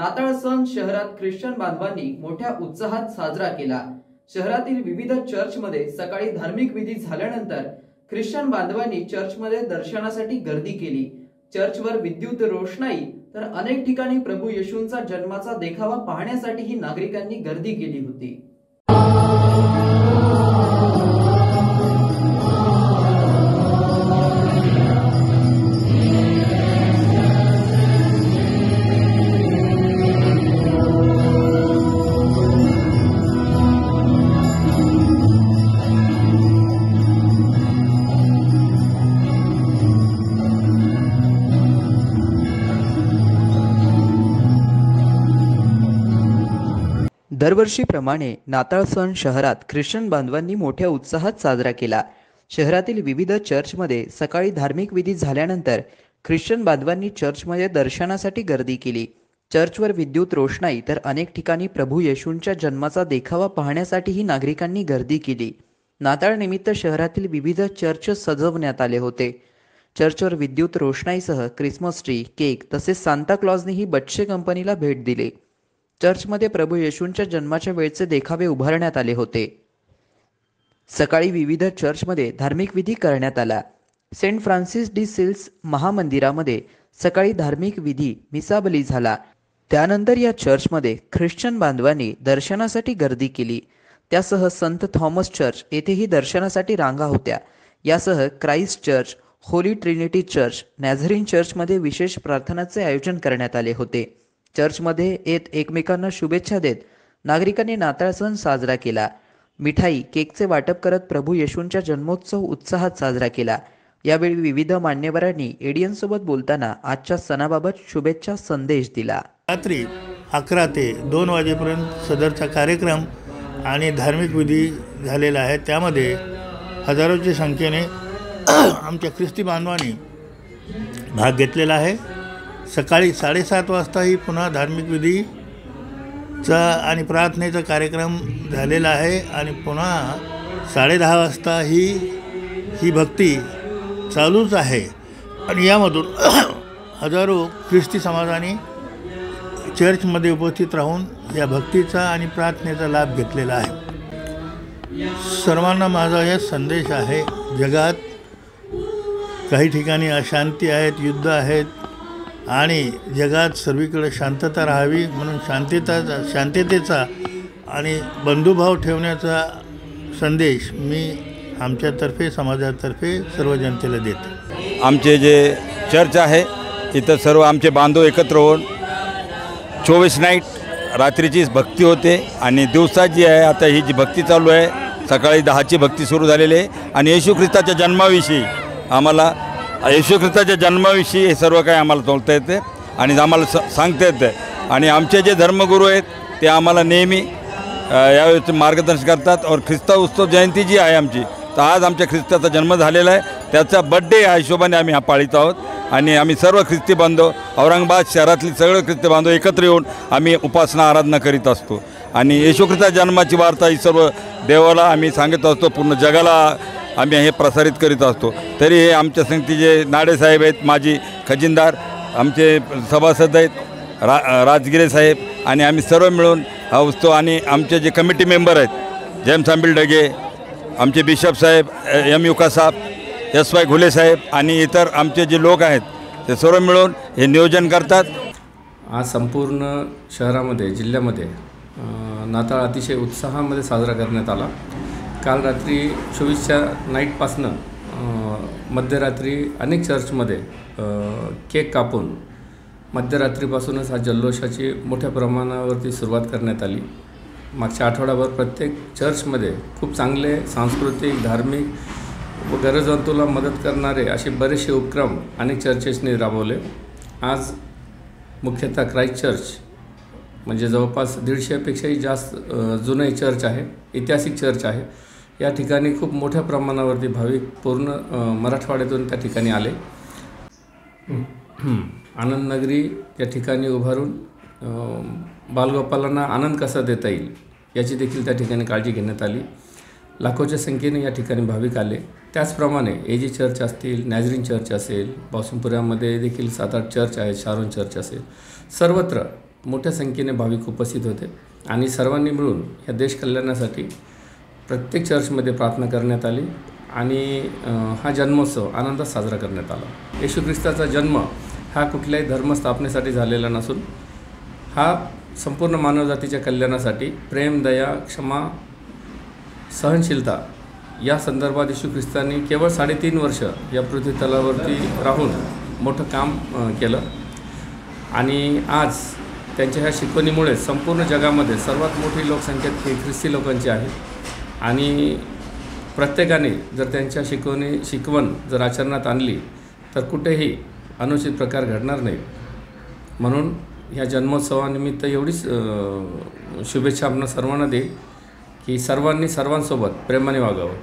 नाताळ सण शहरात ख्रिश्चन बांधवांनी मोठ्या उत्साहात साजरा केला। शहरातील विविध चर्चमध्ये सकाळी धार्मिक विधी झाल्यानंतर ख्रिश्चन बांधवांनी चर्चमध्ये दर्शनासाठी गर्दी केली। चर्चवर विद्युत रोषणाई तर अनेक ठिकाणी प्रभू येशूंचा जन्माचा देखावा पाहण्यासाठीही नागरिकांनी गर्दी केली होती। दरवर्षीप्रमाणे नाताळ सण शहरात ख्रिश्चन बांधवांनी मोठ्या उत्साहात साजरा केला। शहरातील विविध चर्चमध्ये सकाळी धार्मिक विधी झाल्यानंतर ख्रिश्चन बांधवांनी चर्चमध्ये दर्शनासाठी गर्दी केली। चर्चवर विद्युत रोषणाई तर अनेक ठिकाणी प्रभू येशूंच्या जन्माचा देखावा पाहण्यासाठीही नागरिकांनी गर्दी केली। नाताळ निमित्त शहरातील विविध चर्च सजवण्यात आले होते। चर्चवर विद्युत रोषणाईसह क्रिसमस ट्री, केक तसेच सांता क्लॉजनेही बच्चे कंपनीला भेट दिली। चर्चमध्ये प्रभू येशूंच्या जन्माच्या वेळचे देखावे उभारण्यात आले होते। सकाळी विविध चर्चमध्ये धार्मिक विधी करण्यात आला। सेंट फ्रान्सिस डी सेल्स महामंदिरामध्ये सकाळी धार्मिक विधी मिसाबली झाला। त्यानंतर या चर्चमध्ये ख्रिश्चन बांधवांनी दर्शनासाठी गर्दी केली। त्यासह संत थॉमस चर्च येथेही दर्शनासाठी रांगा होत्या। यासह Christ church, holy trinity church, Nazarene चर्चमध्ये विशेष प्रार्थनाचे आयोजन करण्यात आले होते। चर्चमध्ये येत एकमेकांना शुभेच्छा देत नागरिकांनी नाताळ सण साजरा केला। मिठाई, केकचे वाटप करत प्रभू येशूंच्या जन्मोत्सव उत्साहात साजरा केला। यावेळी विविध मान्यवरांनी एडीएन सोबत बोलताना आजच्या सणाबाबत शुभेच्छा संदेश दिला। रात्री 11 ते 2 वाजेपर्यंत सदरचा कार्यक्रम आणि धार्मिक विधी झालेला आहे। त्यामध्ये हजारोच्या संख्येने आमच्या ख्रिस्ती बांधवांनी भाग घेतलेला आहे। सकाळी 7:30 वाजताही पुन्हा धार्मिक विधीचा आणि प्रार्थनेचा कार्यक्रम झालेला आहे आणि पुन्हा 10:30 वाजता ही भक्ती चालूच आहे आणि यामधून हजारो ख्रिस्ती समाजाने चर्चमध्ये उपस्थित राहून या भक्तीचा आणि प्रार्थनेचा लाभ घेतलेला आहे। सर्वांना माझा हे संदेश आहे, जगात काही ठिकाणी अशांती आहेत, युद्ध आहेत आणि जगात सर्वीकडे शांतता राहावी म्हणून शांततेचा आणि बंधुभाव ठेवण्याचा संदेश मी आमच्यातर्फे समाजातर्फे सर्व जनतेला देतो। आमचे जे चर्च आहे इथं सर्व आमचे बांधव एकत्र होऊन 24 नाईट रात्रीची भक्ती होते आणि दिवसा जी आहे आता ही जी भक्ती चालू आहे, सकाळी 10ची भक्ती सुरू झालेली आहे आणि येशू ख्रिस्ताच्या जन्माविषयी आम्हाला येशू ख्रिस्ताच्या जन्माविषयी हे सर्व काही आम्हाला बोलता येते आणि आम्हाला सांगता येतं आणि आमचे जे धर्मगुरू आहेत ते आम्हाला नेहमी यावेळेस मार्गदर्शन करतात। और ख्रिस्ता उत्सव जयंती जी आहे आमची, तर आज आमच्या ख्रिस्ताचा जन्म झालेला आहे, त्याचा बड्डे या हिशोबाने आम्ही हा पाळीत आहोत आणि आम्ही सर्व ख्रिस्ती बांधव औरंगाबाद शहरातली सगळे ख्रिस्ती बांधव एकत्र येऊन आम्ही उपासना आराधना करीत असतो आणि येशू ख्रिस्ता जन्माची वार्ता ही सर्व देवाला आम्ही सांगत असतो, पूर्ण जगाला आम्ही हे प्रसारित करीत असतो। तरी हे आमच्या संगतीचे नाडेसाहेब आहेत, माजी खजिनदार, आमचे सभासद आहेत राजगिरे साहेब आणि आम्ही सर्व मिळून हा उत्सव आणि आमचे जे कमिटी मेंबर आहेत जेम्स आंबिल डगे, आमचे बिशप साहेब एम युकासाहेब, SY घुले साहेब आणि इतर आमचे जे लोक आहेत ते सर्व मिळून हे नियोजन करतात। आज संपूर्ण शहरामध्ये जिल्ह्यामध्ये नाताळ अतिशय उत्साहामध्ये साजरा करण्यात आला। काल रात्री 24च्या नाईटपासनं मध्यरात्री अनेक चर्चमध्ये केक कापून मध्यरात्रीपासूनच हा जल्लोषाची मोठ्या प्रमाणावरती सुरुवात करण्यात आली। मागच्या आठवड्याभर प्रत्येक चर्चमध्ये खूप चांगले सांस्कृतिक, धार्मिक व गरजवंतूला मदत करणारे असे बरेचसे उपक्रम अनेक चर्चेसने राबवले। आज मुख्यतः क्राइस्ट चर्च म्हणजे जवळपास 150पेक्षाही जास्त जुने चर्च आहे, ऐतिहासिक चर्च आहे। या ठिकाणी खूप मोठ्या प्रमाणावरती भाविक पूर्ण मराठवाड्यातून त्या ठिकाणी आले। आनंद नगरी या ठिकाणी उभारून बालगोपालांना आनंद कसा देता येईल याची देखील त्या ठिकाणी काळजी घेण्यात आली। लाखोच्या संख्येने या ठिकाणी भाविक आले। त्याचप्रमाणे AG चर्च असतील, नॅझरीन चर्च असेल, बावसुंपुऱ्यामध्ये देखील 7-8 चर्च आहेत, शारोन चर्च असेल, सर्वत्र मोठ्या संख्येने भाविक उपस्थित होते आणि सर्वांनी मिळून ह्या देश कल्याणासाठी प्रत्येक चर्चमध्ये प्रार्थना करण्यात आली आणि हा जन्मोत्सव आनंदात साजरा करण्यात आला। येशू ख्रिस्ताचा जन्म हा कुठल्याही धर्मस्थापनेसाठी झालेला नसून हा संपूर्ण मानवजातीच्या कल्याणासाठी प्रेम, दया, क्षमा, सहनशीलता या संदर्भात येशू ख्रिस्तांनी केवळ 3.5 वर्ष या पृथ्वी तलावरती राहून मोठं काम केलं आणि आज त्यांच्या ह्या शिकवणीमुळे संपूर्ण जगामध्ये सर्वात मोठी लोकसंख्या ही ख्रिस्ती लोकांची आहे आणि प्रत्येकाने जर त्यांच्या शिकवण जर आचरणात आणली तर कुठेही अनुचित प्रकार घडणार नाही। म्हणून ह्या जन्मोत्सवानिमित्त एवढीच शुभेच्छा आपण सर्वांना देईल की सर्वांनी सर्वांसोबत प्रेमाने वागावं।